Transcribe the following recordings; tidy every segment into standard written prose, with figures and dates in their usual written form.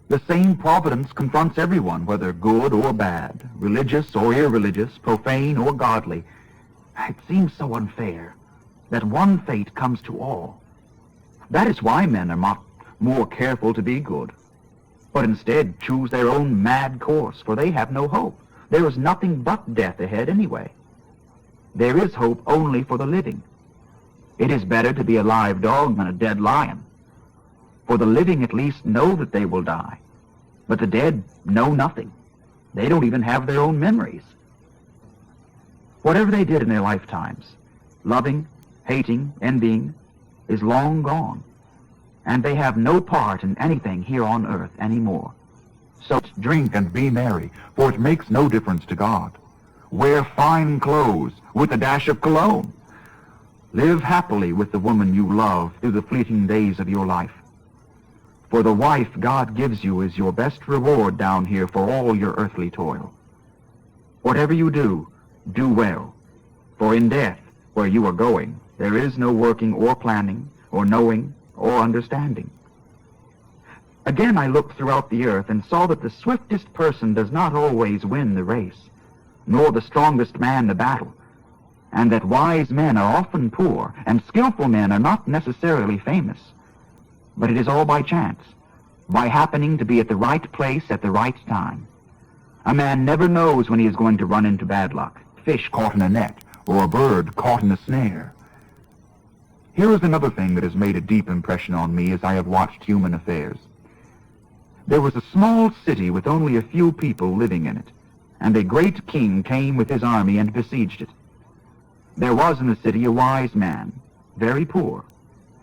The same providence confronts everyone, whether good or bad, religious or irreligious, profane or godly. It seems so unfair that one fate comes to all. That is why men are not more careful to be good, but instead choose their own mad course, for they have no hope. There is nothing but death ahead anyway. There is hope only for the living. It is better to be a live dog than a dead lion. For the living at least know that they will die, but the dead know nothing. They don't even have their own memories. Whatever they did in their lifetimes, loving, hating, envying, is long gone, and they have no part in anything here on earth anymore. So drink and be merry, for it makes no difference to God. Wear fine clothes with a dash of cologne. Live happily with the woman you love through the fleeting days of your life. For the wife God gives you is your best reward down here for all your earthly toil. Whatever you do, do well, for in death, where you are going, there is no working or planning, or knowing, or understanding. Again I looked throughout the earth and saw that the swiftest person does not always win the race, nor the strongest man the battle, and that wise men are often poor, and skillful men are not necessarily famous. But it is all by chance, by happening to be at the right place at the right time. A man never knows when he is going to run into bad luck. Fish caught in a net, or a bird caught in a snare. Here is another thing that has made a deep impression on me as I have watched human affairs. There was a small city with only a few people living in it, and a great king came with his army and besieged it. There was in the city a wise man, very poor,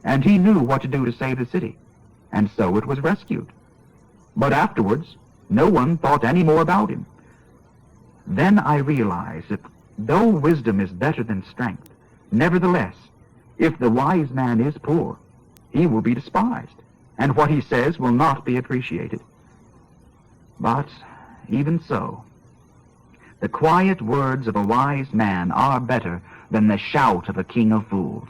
and he knew what to do to save the city, and so it was rescued. But afterwards, no one thought any more about him. Then I realized that though wisdom is better than strength, nevertheless, if the wise man is poor, he will be despised, and what he says will not be appreciated. But even so, the quiet words of a wise man are better than the shout of a king of fools.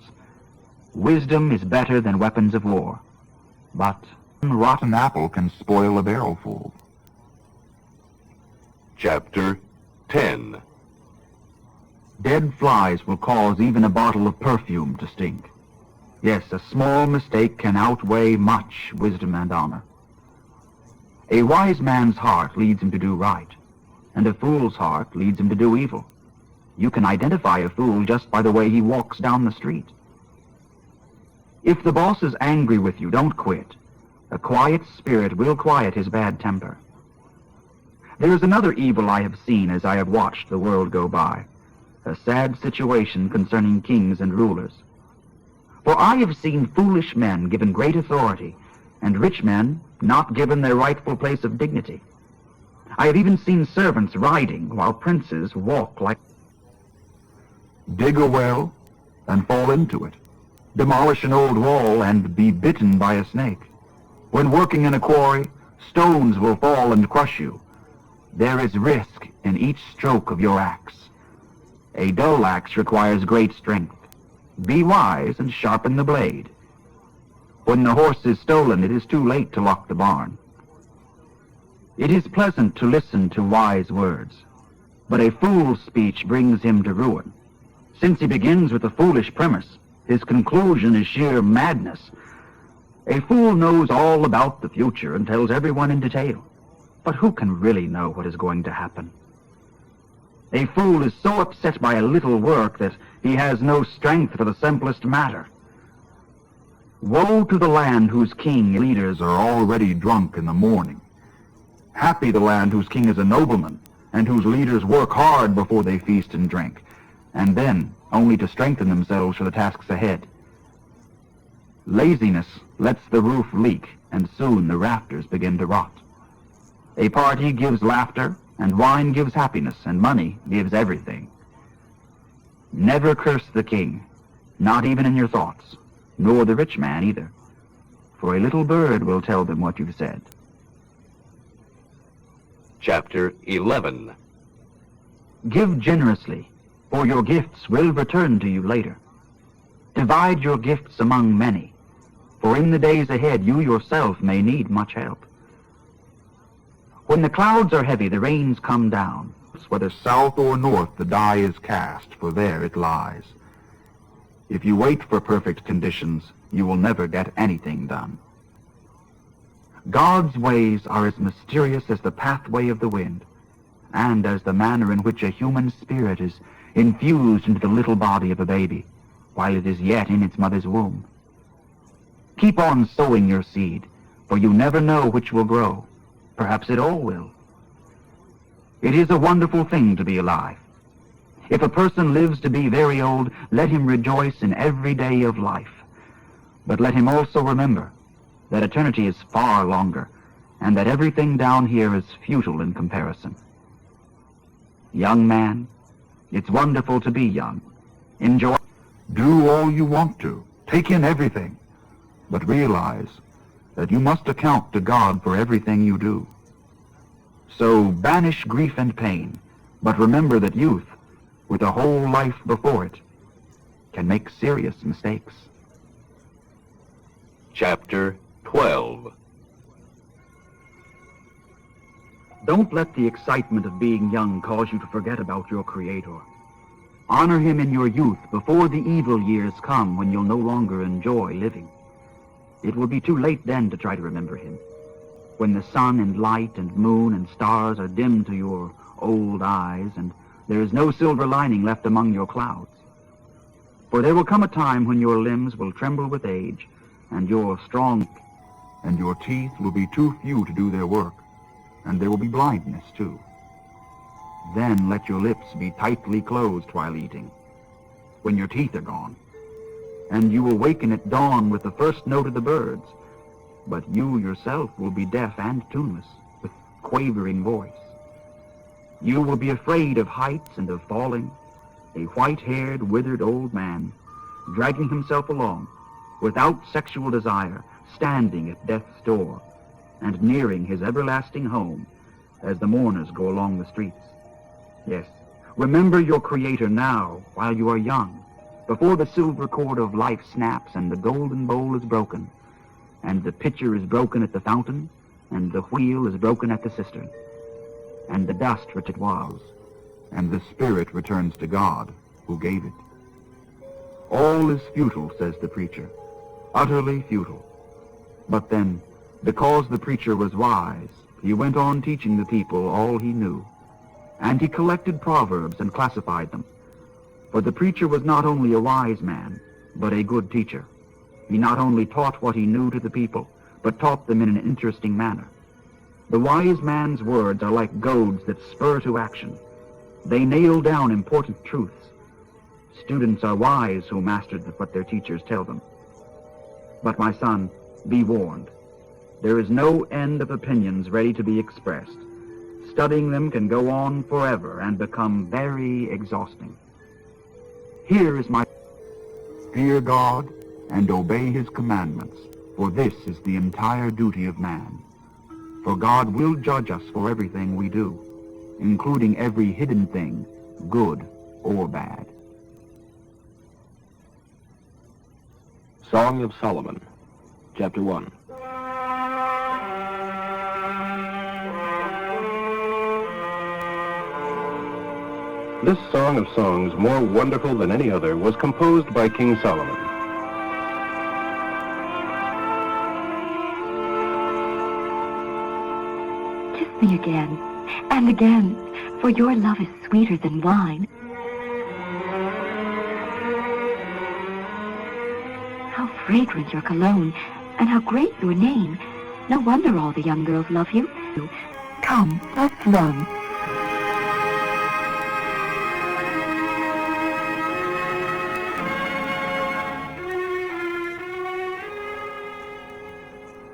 Wisdom is better than weapons of war, but one rotten apple can spoil a barrel full. Chapter 10. Dead flies will cause even a bottle of perfume to stink. Yes, a small mistake can outweigh much wisdom and honor. A wise man's heart leads him to do right, and a fool's heart leads him to do evil. You can identify a fool just by the way he walks down the street. If the boss is angry with you, don't quit. A quiet spirit will quiet his bad temper. There is another evil I have seen as I have watched the world go by, a sad situation concerning kings and rulers. For I have seen foolish men given great authority, and rich men not given their rightful place of dignity. I have even seen servants riding while princes walk like... Dig a well and fall into it. Demolish an old wall and be bitten by a snake. When working in a quarry, stones will fall and crush you. There is risk in each stroke of your axe. A dull axe requires great strength. Be wise and sharpen the blade. When the horse is stolen, it is too late to lock the barn. It is pleasant to listen to wise words, but a fool's speech brings him to ruin. Since he begins with a foolish premise, his conclusion is sheer madness. A fool knows all about the future and tells everyone in detail, but who can really know what is going to happen? A fool is so upset by a little work that he has no strength for the simplest matter. Woe to the land whose king and leaders are already drunk in the morning. Happy the land whose king is a nobleman, and whose leaders work hard before they feast and drink, and then only to strengthen themselves for the tasks ahead. Laziness lets the roof leak, and soon the rafters begin to rot. A party gives laughter, and wine gives happiness, and money gives everything. Never curse the king, not even in your thoughts, nor the rich man either, for a little bird will tell them what you've said. Chapter 11. Give generously, for your gifts will return to you later. Divide your gifts among many, for in the days ahead you yourself may need much help. When the clouds are heavy, the rains come down. Whether south or north the die is cast, for there it lies. If you wait for perfect conditions, you will never get anything done. God's ways are as mysterious as the pathway of the wind, and as the manner in which a human spirit is infused into the little body of a baby while it is yet in its mother's womb. Keep on sowing your seed, for you never know which will grow. Perhaps it all will. It is a wonderful thing to be alive. If a person lives to be very old, let him rejoice in every day of life. But let him also remember that eternity is far longer, and that everything down here is futile in comparison. Young man, it's wonderful to be young. Enjoy. Do all you want to. Take in everything. But realize that you must account to God for everything you do. So banish grief and pain, but remember that youth, with a whole life before it, can make serious mistakes. Chapter 12. Don't let the excitement of being young cause you to forget about your Creator. Honor him in your youth before the evil years come when you'll no longer enjoy living. It will be too late then to try to remember him, when the sun and light and moon and stars are dim to your old eyes and there is no silver lining left among your clouds. For there will come a time when your limbs will tremble with age and your teeth will be too few to do their work, and there will be blindness too. Then let your lips be tightly closed while eating, when your teeth are gone, and you will waken at dawn with the first note of the birds, but you yourself will be deaf and tuneless, with quavering voice. You will be afraid of heights and of falling, a white-haired, withered old man, dragging himself along, without sexual desire, standing at death's door, and nearing his everlasting home as the mourners go along the streets. Yes, remember your Creator now while you are young, before the silver cord of life snaps and the golden bowl is broken, and the pitcher is broken at the fountain, and the wheel is broken at the cistern, and the dust which it was, and the spirit returns to God who gave it. All is futile, says the preacher, utterly futile. But then, because the preacher was wise, he went on teaching the people all he knew, and he collected proverbs and classified them. For the preacher was not only a wise man, but a good teacher. He not only taught what he knew to the people, but taught them in an interesting manner. The wise man's words are like goads that spur to action. They nail down important truths. Students are wise who master what their teachers tell them. But my son, be warned. There is no end of opinions ready to be expressed. Studying them can go on forever and become very exhausting. Here is my... Fear God and obey his commandments, for this is the entire duty of man. For God will judge us for everything we do, including every hidden thing, good or bad. Song of Solomon, Chapter 1. This Song of Songs, more wonderful than any other, was composed by King Solomon. Kiss me again, and again, for your love is sweeter than wine. How fragrant your cologne, and how great your name. No wonder all the young girls love you. Come, let's run.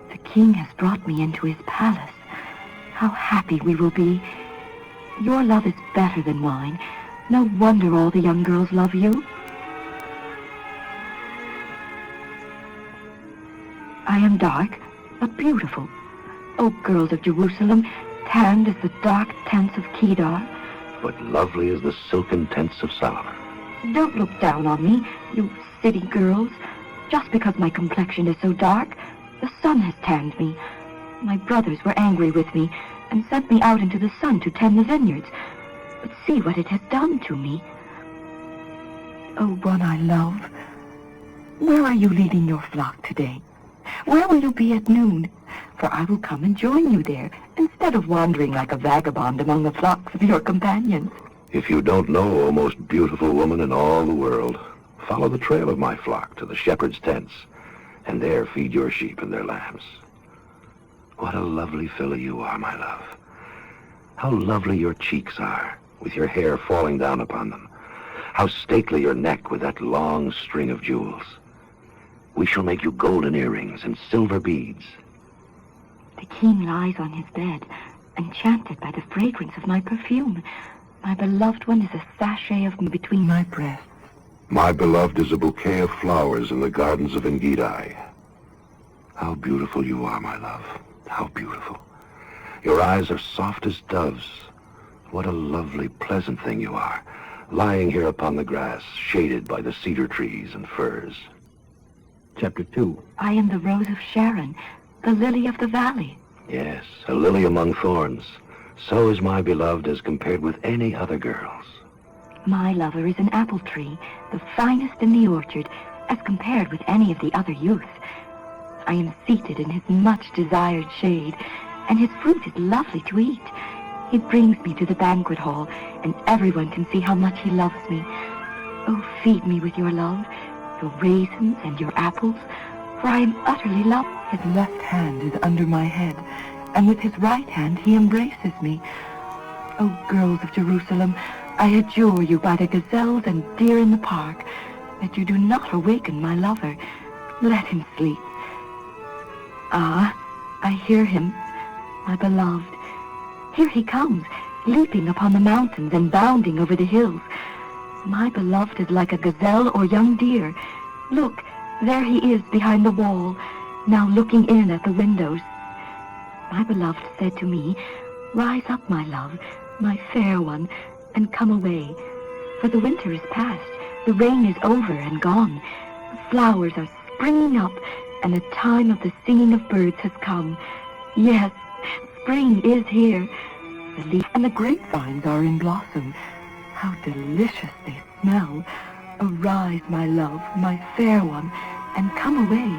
The king has brought me into his palace. How happy we will be. Your love is better than wine. No wonder all the young girls love you. I am dark, but beautiful. O girls of Jerusalem, tanned as the dark tents of Kedar. But lovely as the silken tents of Solomon. Don't look down on me, you city girls. Just because my complexion is so dark, the sun has tanned me. My brothers were angry with me. and sent me out into the sun to tend the vineyards. But see what it has done to me. Oh, one I love, where are you leading your flock today? Where will you be at noon? For I will come and join you there, instead of wandering like a vagabond among the flocks of your companions. If you don't know, O most beautiful woman in all the world, follow the trail of my flock to the shepherd's tents, and there feed your sheep and their lambs. What a lovely filly you are, my love. How lovely your cheeks are, with your hair falling down upon them. How stately your neck with that long string of jewels. We shall make you golden earrings and silver beads. The king lies on his bed, enchanted by the fragrance of my perfume. My beloved one is a sachet of me between my breasts. My beloved is a bouquet of flowers in the gardens of Engedi. How beautiful you are, my love. How beautiful. Your eyes are soft as doves. What a lovely, pleasant thing you are, lying here upon the grass, shaded by the cedar trees and firs. Chapter 2. I am the rose of Sharon, the lily of the valley. Yes, a lily among thorns. So is my beloved as compared with any other girl's. My lover is an apple tree, the finest in the orchard, as compared with any of the other youths. I am seated in his much-desired shade, and his fruit is lovely to eat. He brings me to the banquet hall, and everyone can see how much he loves me. Oh, feed me with your love, your raisins and your apples, for I am utterly loved. His left hand is under my head, and with his right hand he embraces me. Oh, girls of Jerusalem, I adjure you by the gazelles and deer in the park, that you do not awaken my lover. Let him sleep. Ah, I hear him, my beloved. Here he comes, leaping upon the mountains and bounding over the hills. My beloved is like a gazelle or young deer. Look, there he is behind the wall, now looking in at the windows. My beloved said to me, "Rise up, my love, my fair one, and come away. For the winter is past, the rain is over and gone. The flowers are springing up, and the time of the singing of birds has come. Yes, spring is here. The leaves and the grapevines are in blossom. How delicious they smell. Arise, my love, my fair one, and come away."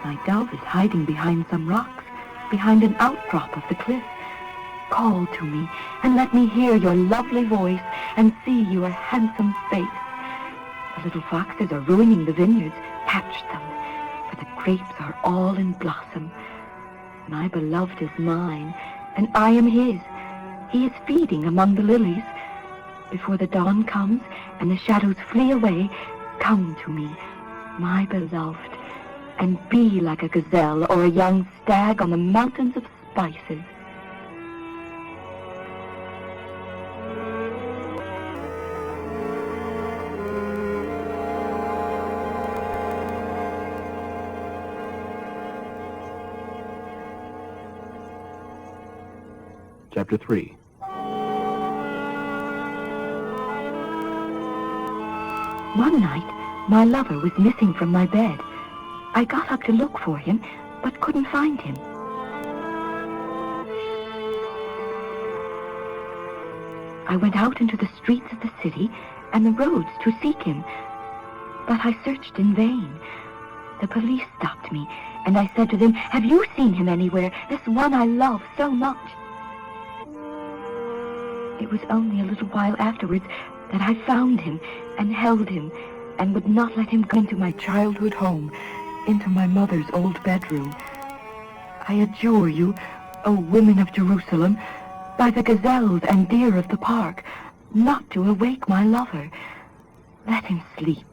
My dove is hiding behind some rocks, behind an outcrop of the cliff. Call to me, and let me hear your lovely voice, and see your handsome face. The little foxes are ruining the vineyards. Catch them, for the grapes are all in blossom. My beloved is mine, and I am his. He is feeding among the lilies. Before the dawn comes, and the shadows flee away, come to me, my beloved, and be like a gazelle or a young stag on the mountains of spices. Chapter 3. One night, my lover was missing from my bed. I got up to look for him, but couldn't find him. I went out into the streets of the city and the roads to seek him, but I searched in vain. The police stopped me, and I said to them, "Have you seen him anywhere, this one I love so much?" It was only a little while afterwards that I found him and held him and would not let him go into my childhood home, into my mother's old bedroom. I adjure you, O women of Jerusalem, by the gazelles and deer of the park, not to awake my lover. Let him sleep.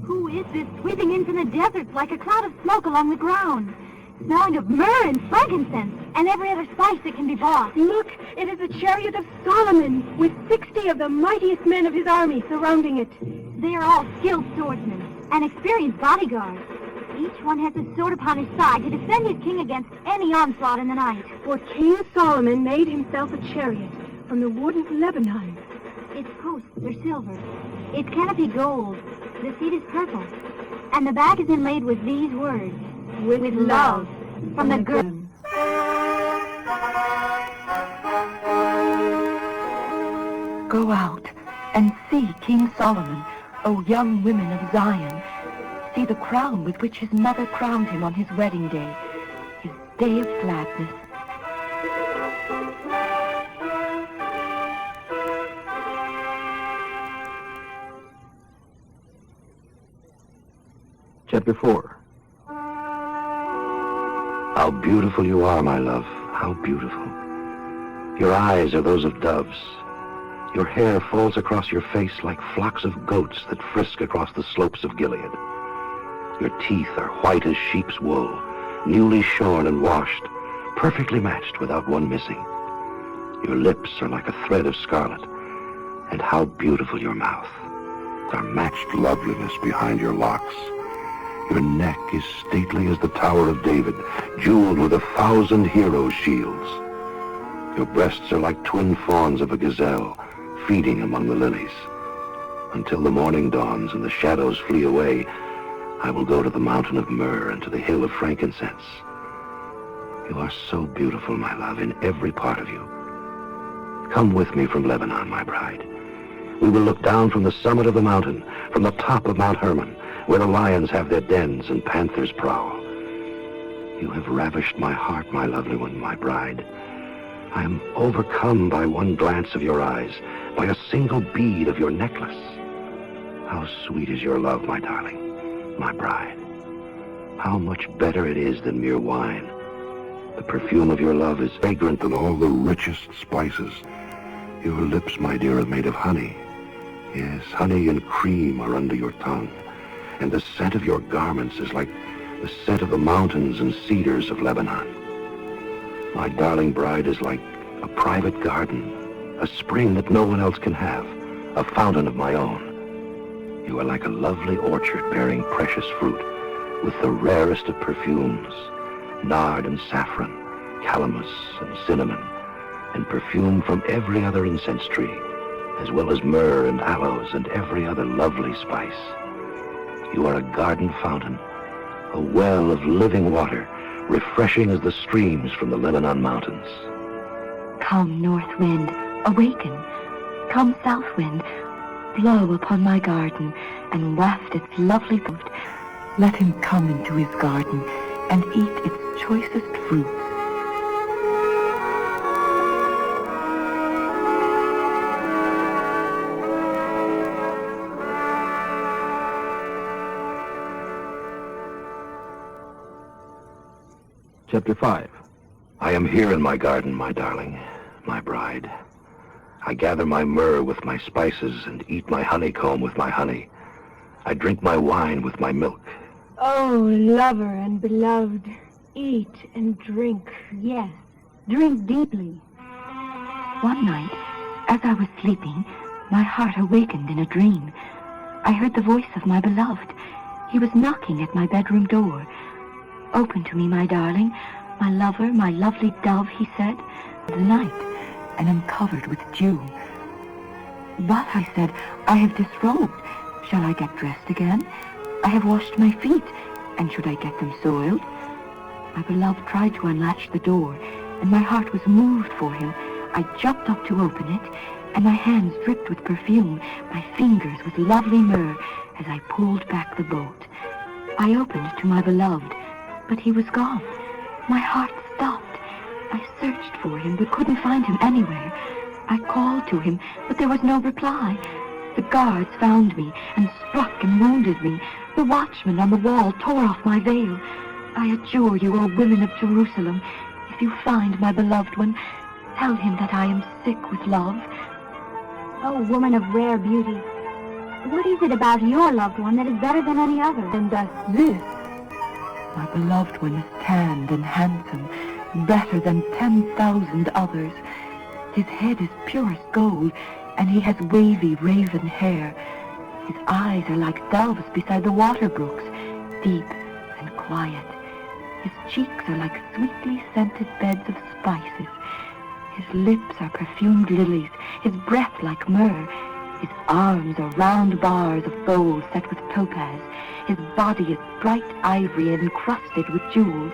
Who is this sweeping in from the deserts like a cloud of smoke along the ground, smelling of myrrh and frankincense and every other spice that can be bought? Look, it is the chariot of Solomon, with 60 of the mightiest men of his army surrounding it. They are all skilled swordsmen and experienced bodyguards. Each one has his sword upon his side to defend his king against any onslaught in the night. For King Solomon made himself a chariot from the wood of Lebanon. Its posts are silver, its canopy gold, the seat is purple, and the back is inlaid with these words, with love from the girl. Go out and see King Solomon, O young women of Zion. See the crown with which his mother crowned him on his wedding day, his day of gladness. Chapter 4. How beautiful you are, my love. How beautiful. Your eyes are those of doves. Your hair falls across your face like flocks of goats that frisk across the slopes of Gilead. Your teeth are white as sheep's wool, newly shorn and washed, perfectly matched without one missing. Your lips are like a thread of scarlet. And how beautiful your mouth. A matched loveliness behind your locks. Your neck is stately as the Tower of David, jeweled with 1,000 heroes' shields. Your breasts are like twin fawns of a gazelle, feeding among the lilies. Until the morning dawns and the shadows flee away, I will go to the mountain of myrrh and to the hill of frankincense. You are so beautiful, my love, in every part of you. Come with me from Lebanon, my bride. We will look down from the summit of the mountain, from the top of Mount Hermon, where the lions have their dens and panthers prowl. You have ravished my heart, my lovely one, my bride. I am overcome by one glance of your eyes, by a single bead of your necklace. How sweet is your love, my darling, my bride. How much better it is than mere wine. The perfume of your love is fragrant than all the richest spices. Your lips, my dear, are made of honey. Yes, honey and cream are under your tongue. And the scent of your garments is like the scent of the mountains and cedars of Lebanon. My darling bride is like a private garden, a spring that no one else can have, a fountain of my own. You are like a lovely orchard bearing precious fruit, with the rarest of perfumes, nard and saffron, calamus and cinnamon, and perfume from every other incense tree, as well as myrrh and aloes and every other lovely spice. You are a garden fountain, a well of living water, refreshing as the streams from the Lebanon mountains. Come, north wind, awaken. Come, south wind, blow upon my garden and waft its lovely fruit. Let him come into his garden and eat its choicest fruits. Chapter 5. I am here in my garden, my darling, my bride. I gather my myrrh with my spices and eat my honeycomb with my honey. I drink my wine with my milk. Oh, lover and beloved, eat and drink. Yes, drink deeply. One night, as I was sleeping, my heart awakened in a dream. I heard the voice of my beloved. He was knocking at my bedroom door. "Open to me, my darling, my lover, my lovely dove," he said. "The night, and am covered with dew." "But," I said, "I have disrobed. Shall I get dressed again? I have washed my feet, and should I get them soiled?" My beloved tried to unlatch the door, and my heart was moved for him. I jumped up to open it, and my hands dripped with perfume, my fingers with lovely myrrh, as I pulled back the bolt. I opened to my beloved, but he was gone. My heart stopped. I searched for him, but couldn't find him anywhere. I called to him, but there was no reply. The guards found me and struck and wounded me. The watchman on the wall tore off my veil. I adjure you, O women of Jerusalem, if you find my beloved one, tell him that I am sick with love. Oh, woman of rare beauty, what is it about your loved one that is better than any other? And thus this. My beloved one is tanned and handsome, better than 10,000 others. His head is purest gold, and he has wavy raven hair. His eyes are like doves beside the water brooks, deep and quiet. His cheeks are like sweetly scented beds of spices. His lips are perfumed lilies, his breath like myrrh. His arms are round bars of gold set with topaz. His body is bright ivory encrusted with jewels.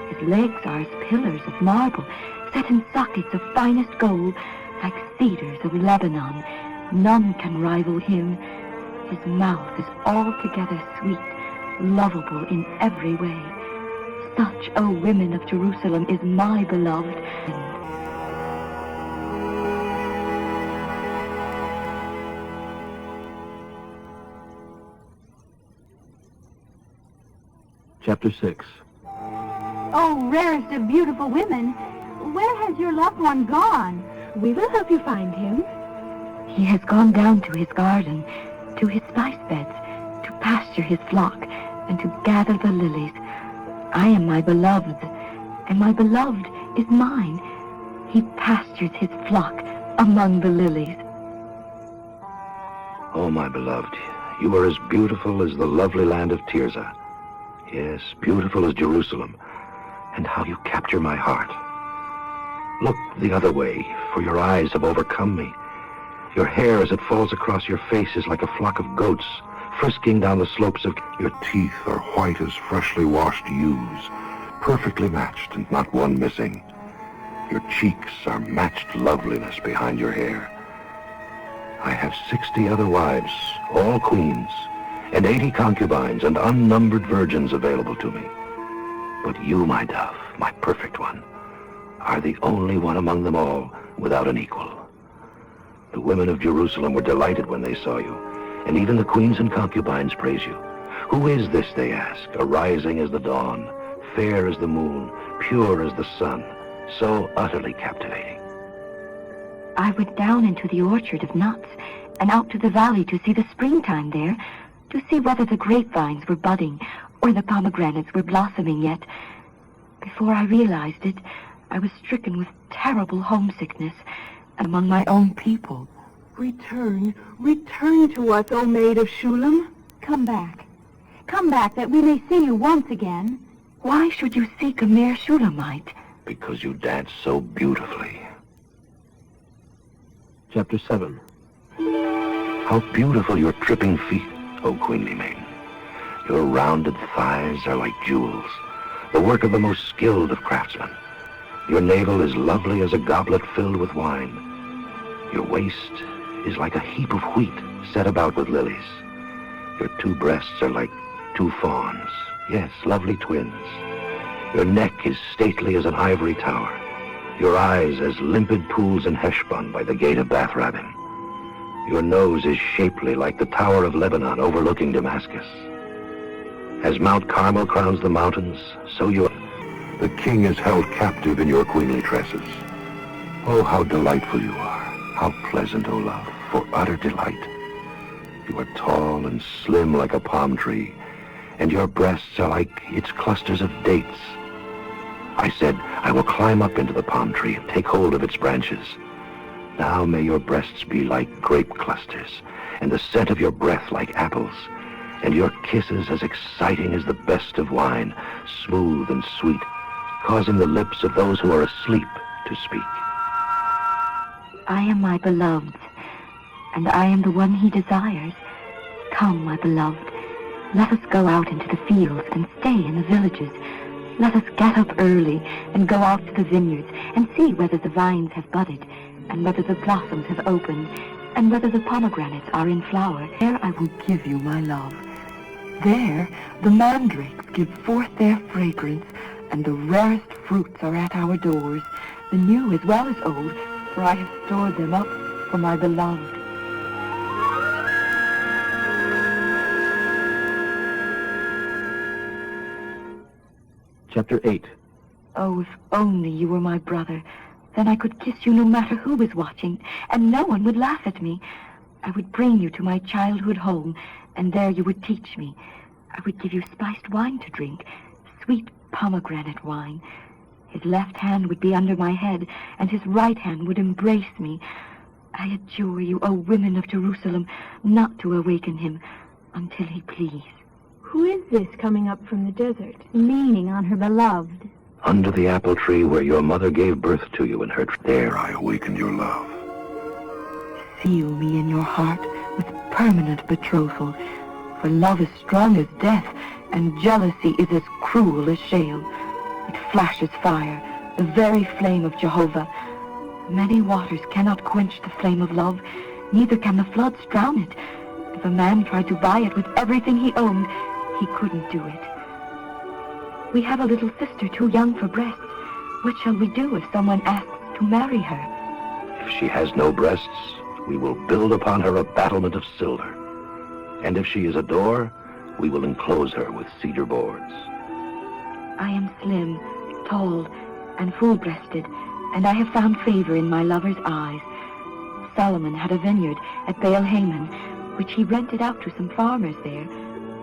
His legs are as pillars of marble, set in sockets of finest gold, like cedars of Lebanon. None can rival him. His mouth is altogether sweet, lovable in every way. Such, O women of Jerusalem, is my beloved. Chapter 6. Oh, rarest of beautiful women, where has your loved one gone? We will help you find him. He has gone down to his garden, to his spice beds, to pasture his flock, and to gather the lilies. I am my beloved's, and my beloved is mine. He pastures his flock among the lilies. Oh, my beloved, you are as beautiful as the lovely land of Tirzah. Yes, beautiful as Jerusalem. And how you capture my heart. Look the other way, for your eyes have overcome me. Your hair as it falls across your face is like a flock of goats frisking down the slopes of... Your teeth are white as freshly washed ewes, perfectly matched and not one missing. Your cheeks are matched loveliness behind your hair. I have 60 other wives, all queens, and 80 concubines and unnumbered virgins available to me. But you, my dove, my perfect one, are the only one among them all without an equal. The women of Jerusalem were delighted when they saw you, and even the queens and concubines praise you. Who is this, they ask, arising as the dawn, fair as the moon, pure as the sun, so utterly captivating? I went down into the orchard of nuts and out to the valley to see the springtime there, to see whether the grapevines were budding or the pomegranates were blossoming yet. Before I realized it, I was stricken with terrible homesickness among my own people. Return to us, O maid of Shulam. Come back that we may see you once again. Why should you seek a mere Shulamite? Because you dance so beautifully. Chapter 7. How beautiful your tripping feet, O queenly maiden. Your rounded thighs are like jewels, the work of the most skilled of craftsmen. Your navel is lovely as a goblet filled with wine. Your waist is like a heap of wheat set about with lilies. Your 2 breasts are like 2 fawns, yes, lovely twins. Your neck is stately as an ivory tower. Your eyes as limpid pools in Heshbon by the gate of Bath Rabbim. Your nose is shapely like the Tower of Lebanon overlooking Damascus. As Mount Carmel crowns the mountains, so you are. The king is held captive in your queenly tresses. Oh, how delightful you are. How pleasant, O love, for utter delight. You are tall and slim like a palm tree, and your breasts are like its clusters of dates. I said, I will climb up into the palm tree and take hold of its branches. Now may your breasts be like grape clusters, and the scent of your breath like apples, and your kisses as exciting as the best of wine, smooth and sweet, causing the lips of those who are asleep to speak. I am my beloved's, and I am the one he desires. Come, my beloved, let us go out into the fields and stay in the villages. Let us get up early and go out to the vineyards and see whether the vines have budded, and whether the blossoms have opened, and whether the pomegranates are in flower. There I will give you my love. There the mandrakes give forth their fragrance, and the rarest fruits are at our doors, the new as well as old, for I have stored them up for my beloved. Chapter 8. Oh, if only you were my brother, then I could kiss you no matter who was watching, and no one would laugh at me. I would bring you to my childhood home, and there you would teach me. I would give you spiced wine to drink, sweet pomegranate wine. His left hand would be under my head, and his right hand would embrace me. I adjure you, O women of Jerusalem, not to awaken him until he please. Who is this coming up from the desert? Leaning on her beloved. Under the apple tree where your mother gave birth to you in her... There I awakened your love. Seal me in your heart with permanent betrothal, for love is strong as death, and jealousy is as cruel as shale. It flashes fire, the very flame of Jehovah. Many waters cannot quench the flame of love, neither can the floods drown it. If a man tried to buy it with everything he owned, he couldn't do it. We have a little sister too young for breasts. What shall we do if someone asks to marry her? If she has no breasts, we will build upon her a battlement of silver. And if she is a door, we will enclose her with cedar boards. I am slim, tall, and full-breasted, and I have found favor in my lover's eyes. Solomon had a vineyard at Baal-Haman, which he rented out to some farmers there,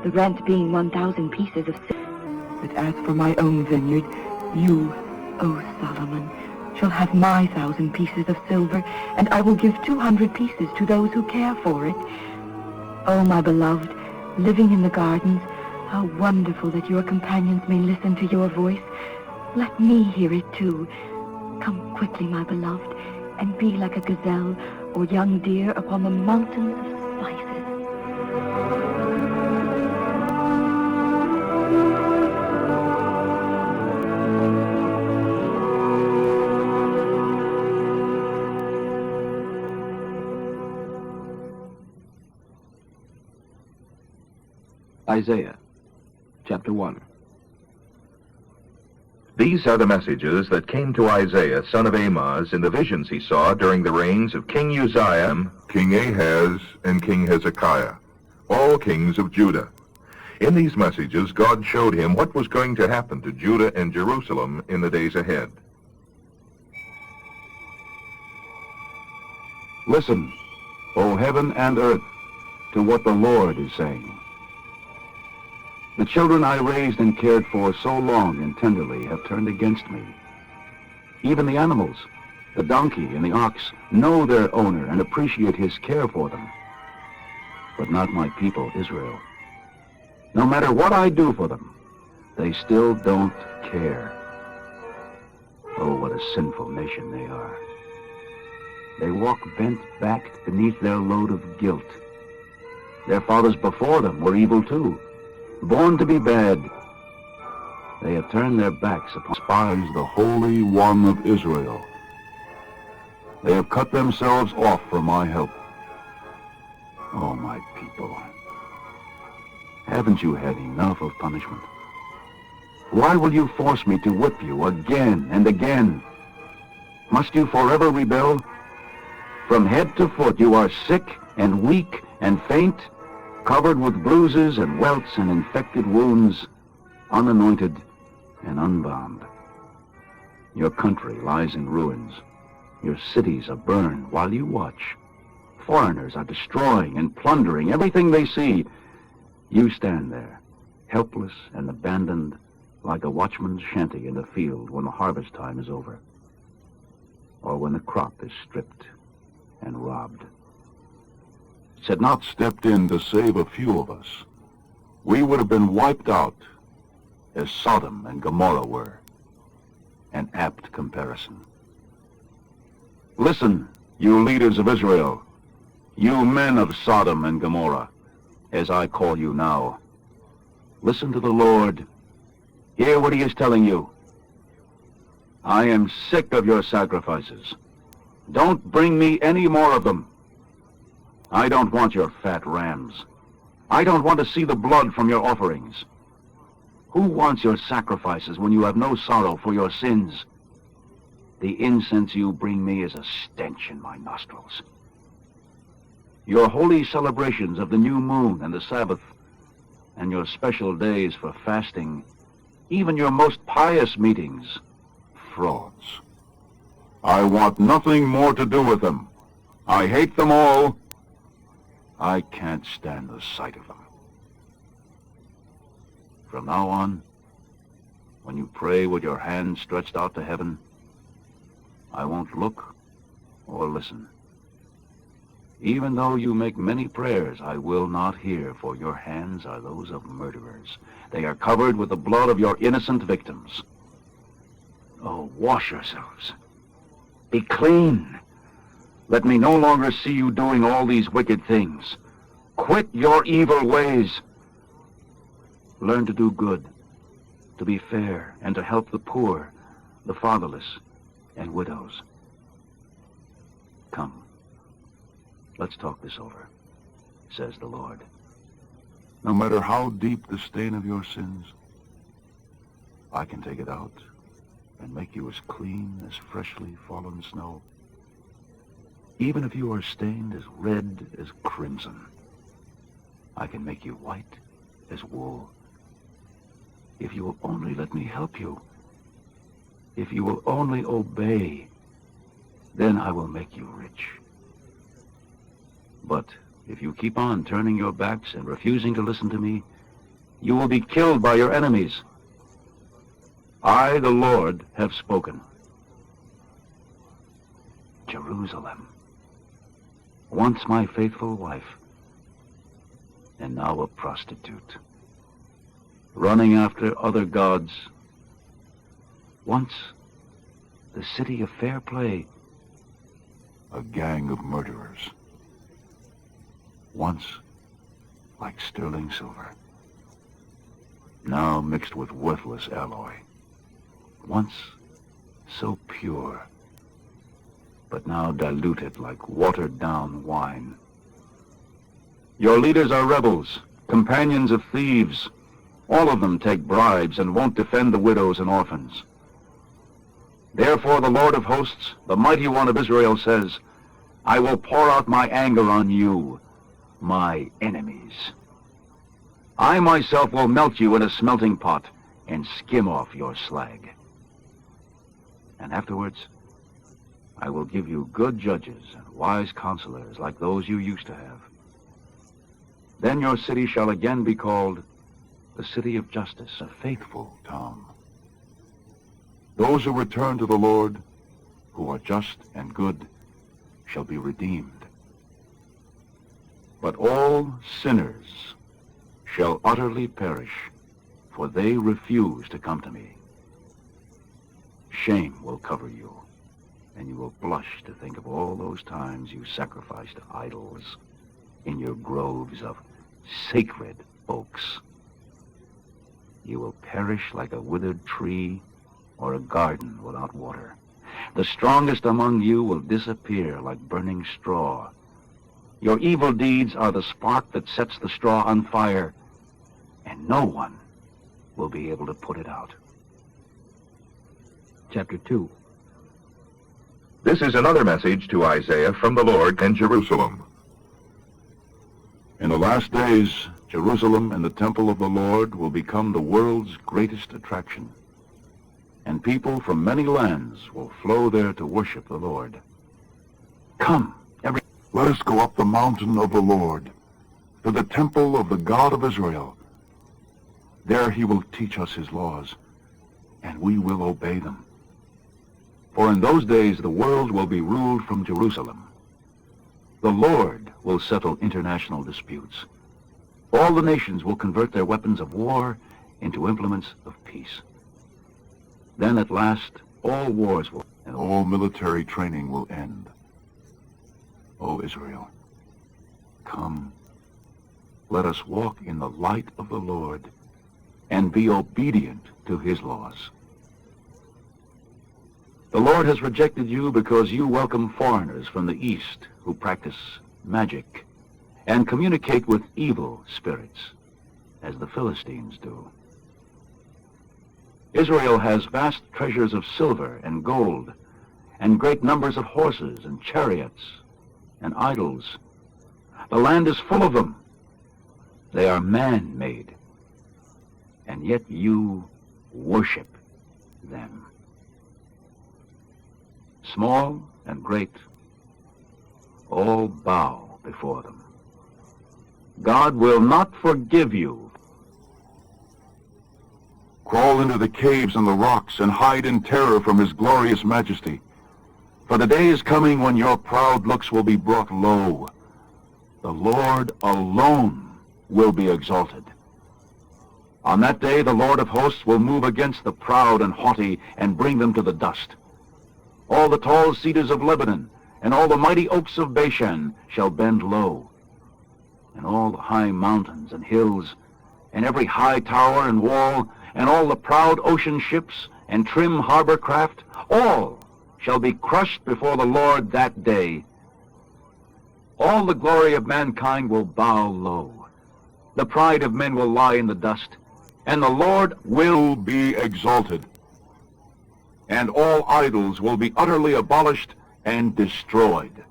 the rent being 1,000 pieces of silver. But as for my own vineyard, you, O Solomon, shall have my 1,000 pieces of silver, and I will give 200 pieces to those who care for it. O my beloved, living in the gardens, how wonderful that your companions may listen to your voice. Let me hear it too. Come quickly, my beloved, and be like a gazelle or young deer upon the mountains of spices. Isaiah, chapter 1. These are the messages that came to Isaiah, son of Amoz, in the visions he saw during the reigns of King Uzziah, King Ahaz, and King Hezekiah, all kings of Judah. In these messages, God showed him what was going to happen to Judah and Jerusalem in the days ahead. Listen, O heaven and earth, to what the Lord is saying. The children I raised and cared for so long and tenderly have turned against me. Even the animals, the donkey and the ox, know their owner and appreciate his care for them. But not my people, Israel. No matter what I do for them, they still don't care. Oh, what a sinful nation they are. They walk bent-backed beneath their load of guilt. Their fathers before them were evil too, born to be bad. They have turned their backs upon despise the Holy One of Israel. They have cut themselves off from my help. Oh, my people, haven't you had enough of punishment? Why will you force me to whip you again and again? Must you forever rebel? From head to foot you are sick and weak and faint, covered with bruises and welts and infected wounds, unanointed and unbound. Your country lies in ruins. Your cities are burned while you watch. Foreigners are destroying and plundering everything they see. You stand there, helpless and abandoned, like a watchman's shanty in the field when the harvest time is over, or when the crop is stripped and robbed. Had not stepped in to save a few of us, we would have been wiped out as Sodom and Gomorrah were. An apt comparison. Listen, you leaders of Israel, you men of Sodom and Gomorrah, as I call you now. Listen to the Lord. Hear what he is telling you. I am sick of your sacrifices. Don't bring me any more of them. I don't want your fat rams. I don't want to see the blood from your offerings. Who wants your sacrifices when you have no sorrow for your sins? The incense you bring me is a stench in my nostrils. Your holy celebrations of the new moon and the Sabbath, and your special days for fasting, even your most pious meetings, frauds. I want nothing more to do with them. I hate them all. I can't stand the sight of them. From now on, when you pray with your hands stretched out to heaven, I won't look or listen. Even though you make many prayers, I will not hear, for your hands are those of murderers. They are covered with the blood of your innocent victims. Oh, wash yourselves. Be clean. Let me no longer see you doing all these wicked things. Quit your evil ways. Learn to do good, to be fair and to help the poor, the fatherless, and widows. Come, let's talk this over, says the Lord. No matter how deep the stain of your sins, I can take it out and make you as clean as freshly fallen snow. Even if you are stained as red as crimson, I can make you white as wool. If you will only let me help you, if you will only obey, then I will make you rich. But if you keep on turning your backs and refusing to listen to me, you will be killed by your enemies. I, the Lord, have spoken. Jerusalem, once my faithful wife, and now a prostitute, running after other gods, once the city of fair play, a gang of murderers, once like sterling silver, now mixed with worthless alloy, once so pure, but now diluted like watered-down wine. Your leaders are rebels, companions of thieves. All of them take bribes and won't defend the widows and orphans. Therefore the Lord of hosts, the mighty one of Israel, says, I will pour out my anger on you, my enemies. I myself will melt you in a smelting pot and skim off your slag. And afterwards, I will give you good judges and wise counselors like those you used to have. Then your city shall again be called the city of justice, a faithful town. Those who return to the Lord, who are just and good, shall be redeemed. But all sinners shall utterly perish, for they refuse to come to me. Shame will cover you, and you will blush to think of all those times you sacrificed to idols in your groves of sacred oaks. You will perish like a withered tree or a garden without water. The strongest among you will disappear like burning straw. Your evil deeds are the spark that sets the straw on fire, and no one will be able to put it out. Chapter 2. This is another message to Isaiah from the Lord and Jerusalem. In the last days, Jerusalem and the temple of the Lord will become the world's greatest attraction, and people from many lands will flow there to worship the Lord. Come, let us go up the mountain of the Lord, to the temple of the God of Israel. There he will teach us his laws, and we will obey them. For in those days the world will be ruled from Jerusalem. The Lord will settle international disputes. All the nations will convert their weapons of war into implements of peace. Then at last all wars will end, and all military training will end. O Israel, come, let us walk in the light of the Lord and be obedient to his laws. The Lord has rejected you because you welcome foreigners from the east who practice magic and communicate with evil spirits, as the Philistines do. Israel has vast treasures of silver and gold, and great numbers of horses and chariots and idols. The land is full of them. They are man-made, and yet you worship them. Small and great, all bow before them. God will not forgive you. Crawl into the caves and the rocks and hide in terror from his glorious majesty. For the day is coming when your proud looks will be brought low. The Lord alone will be exalted. On that day the Lord of hosts will move against the proud and haughty and bring them to the dust. All the tall cedars of Lebanon and all the mighty oaks of Bashan shall bend low, and all the high mountains and hills and every high tower and wall, and all the proud ocean ships and trim harbor craft, all shall be crushed before the Lord that day. All the glory of mankind will bow low. The pride of men will lie in the dust, and the Lord will be exalted. And all idols will be utterly abolished and destroyed.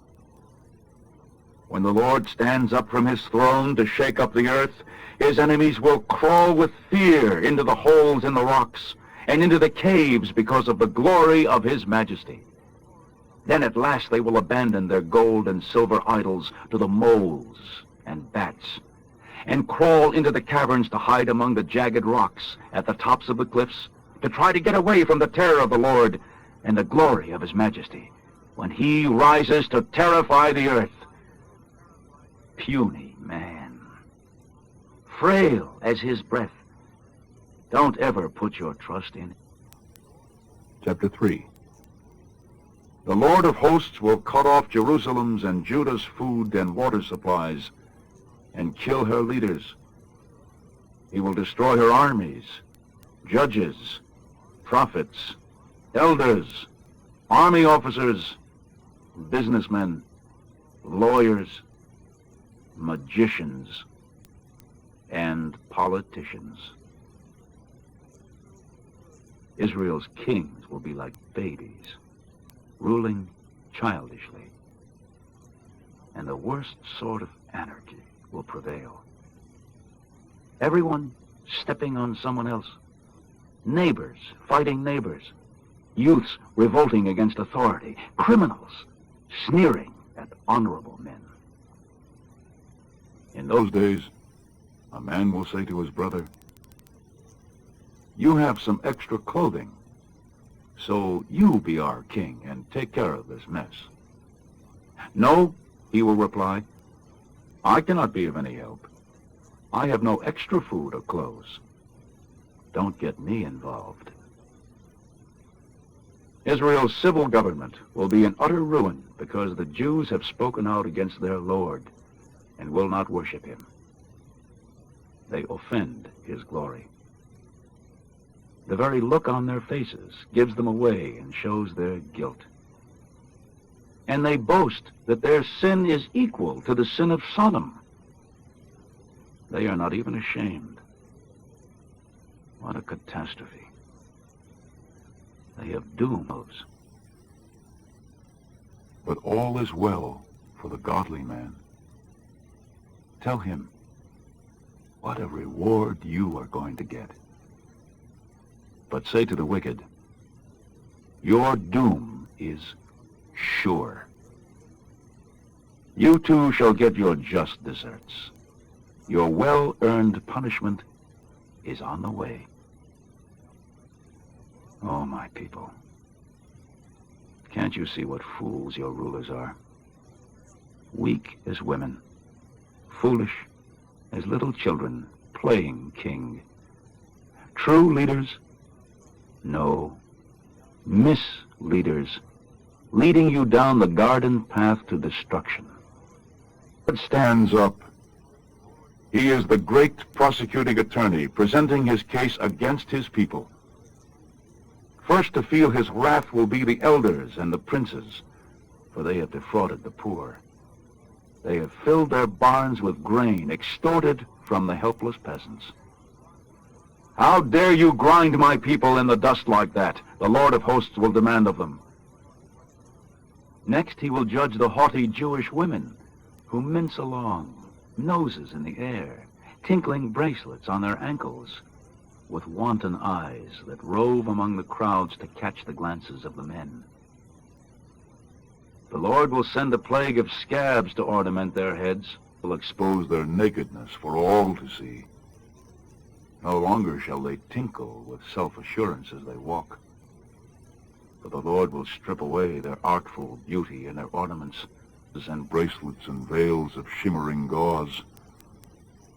When the Lord stands up from his throne to shake up the earth, his enemies will crawl with fear into the holes in the rocks and into the caves because of the glory of his majesty. Then at last they will abandon their gold and silver idols to the moles and bats, and crawl into the caverns to hide among the jagged rocks at the tops of the cliffs, to try to get away from the terror of the Lord and the glory of his majesty, when he rises to terrify the earth. Puny man, frail as his breath, don't ever put your trust in it. Chapter 3. The Lord of hosts will cut off Jerusalem's and Judah's food and water supplies and kill her leaders. He will destroy her armies, judges, prophets, elders, army officers, businessmen, lawyers, magicians, and politicians. Israel's kings will be like babies, ruling childishly, and the worst sort of anarchy will prevail. Everyone stepping on someone else, neighbors fighting neighbors, youths revolting against authority, criminals sneering at honorable men. In those days, a man will say to his brother, "You have some extra clothing, so you be our king and take care of this mess." "No," he will reply, "I cannot be of any help. I have no extra food or clothes. Don't get me involved." Israel's civil government will be in utter ruin because the Jews have spoken out against their Lord and will not worship him. They offend his glory. The very look on their faces gives them away and shows their guilt. And they boast that their sin is equal to the sin of Sodom. They are not even ashamed. What a catastrophe. They have dooms. But all is well for the godly man. Tell him what a reward you are going to get. But say to the wicked, your doom is sure. You too shall get your just deserts. Your well-earned punishment is on the way. Oh, my people, can't you see what fools your rulers are? Weak as women, foolish as little children, playing king. True leaders? No. Misleaders, leading you down the garden path to destruction. God stands up. He is the great prosecuting attorney, presenting his case against his people. First to feel his wrath will be the elders and the princes, for they have defrauded the poor. They have filled their barns with grain, extorted from the helpless peasants. How dare you grind my people in the dust like that? The Lord of hosts will demand of them. Next he will judge the haughty Jewish women who mince along, noses in the air, tinkling bracelets on their ankles, with wanton eyes that rove among the crowds to catch the glances of the men. The Lord will send a plague of scabs to ornament their heads, will expose their nakedness for all to see. No longer shall they tinkle with self-assurance as they walk, for the Lord will strip away their artful beauty and their ornaments, and bracelets and veils of shimmering gauze.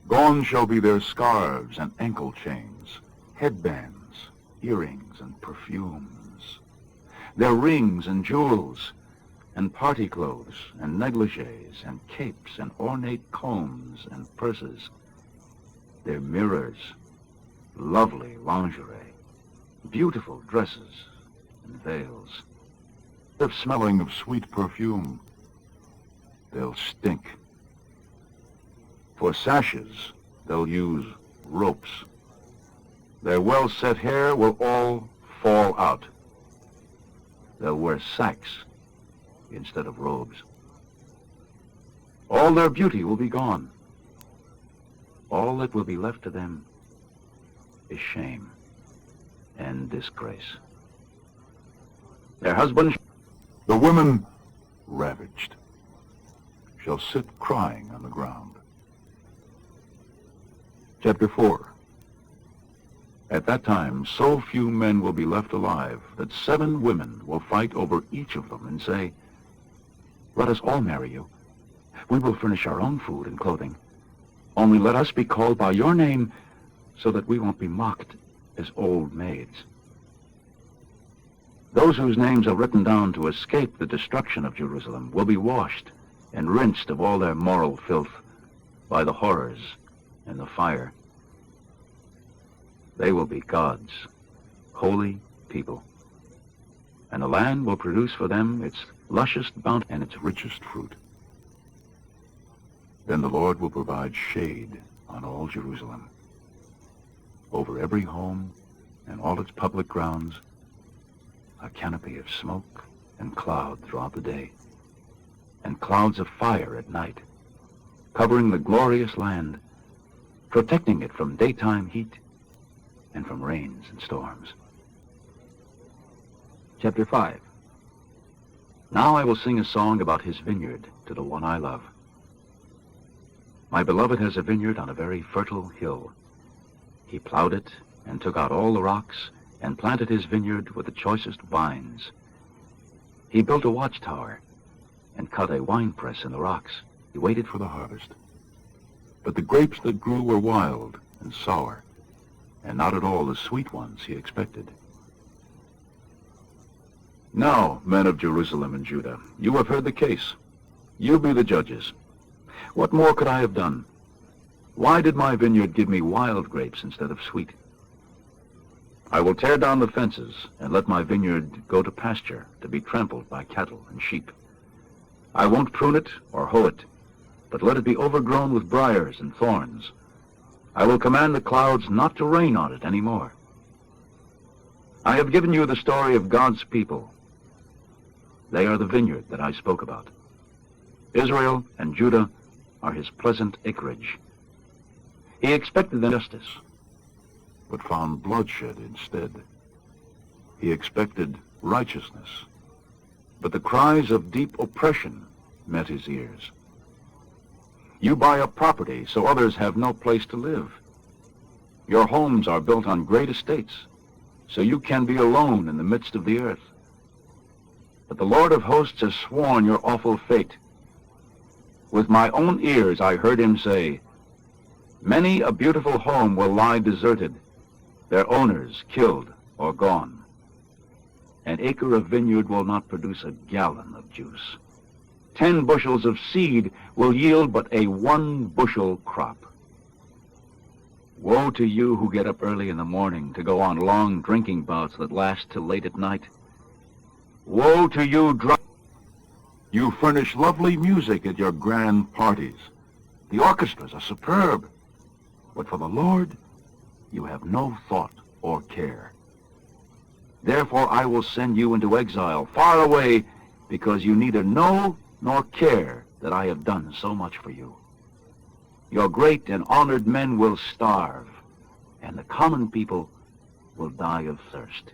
Gone shall be their scarves and ankle chains, headbands, earrings, and perfumes, their rings and jewels, and party clothes, and negligees, and capes, and ornate combs, and purses. their mirrors, lovely lingerie, beautiful dresses and veils. If smelling of sweet perfume, they'll stink. For sashes, they'll use ropes. Their well-set hair will all fall out. They'll wear sacks instead of robes. All their beauty will be gone. All that will be left to them is shame and disgrace. Their husbands, the women ravaged, shall sit crying on the ground. Chapter 4. At that time, so few men will be left alive that 7 women will fight over each of them and say, "Let us all marry you. We will furnish our own food and clothing. Only let us be called by your name so that we won't be mocked as old maids." Those whose names are written down to escape the destruction of Jerusalem will be washed and rinsed of all their moral filth by the horrors and the fire. They will be God's holy people, and the land will produce for them its lushest bounty and its richest fruit. Then the Lord will provide shade on all Jerusalem, over every home and all its public grounds, a canopy of smoke and cloud throughout the day, and clouds of fire at night, covering the glorious land, protecting it from daytime heat and from rains and storms. Chapter 5. Now I will sing a song about his vineyard to the one I love. My beloved has a vineyard on a very fertile hill. He plowed it and took out all the rocks and planted his vineyard with the choicest vines. He built a watchtower and cut a winepress in the rocks. He waited for the harvest. But the grapes that grew were wild and sour, and not at all the sweet ones he expected. Now, men of Jerusalem and Judah, you have heard the case. You be the judges. What more could I have done? Why did my vineyard give me wild grapes instead of sweet? I will tear down the fences and let my vineyard go to pasture to be trampled by cattle and sheep. I won't prune it or hoe it, but let it be overgrown with briars and thorns. I will command the clouds not to rain on it any more. I have given you the story of God's people. They are the vineyard that I spoke about. Israel and Judah are his pleasant acreage. He expected them justice, but found bloodshed instead. He expected righteousness, but the cries of deep oppression met his ears. You buy up property so others have no place to live. Your homes are built on great estates, so you can be alone in the midst of the earth. But the Lord of hosts has sworn your awful fate. With my own ears I heard him say, "Many a beautiful home will lie deserted, their owners killed or gone. An acre of vineyard will not produce a gallon of juice. 10 bushels of seed will yield but a 1 bushel crop. Woe to you who get up early in the morning to go on long drinking bouts that last till late at night. Woe to you, You furnish lovely music at your grand parties. The orchestras are superb. But for the Lord, you have no thought or care. Therefore I will send you into exile, far away, because you neither know nor care that I have done so much for you. Your great and honored men will starve, and the common people will die of thirst.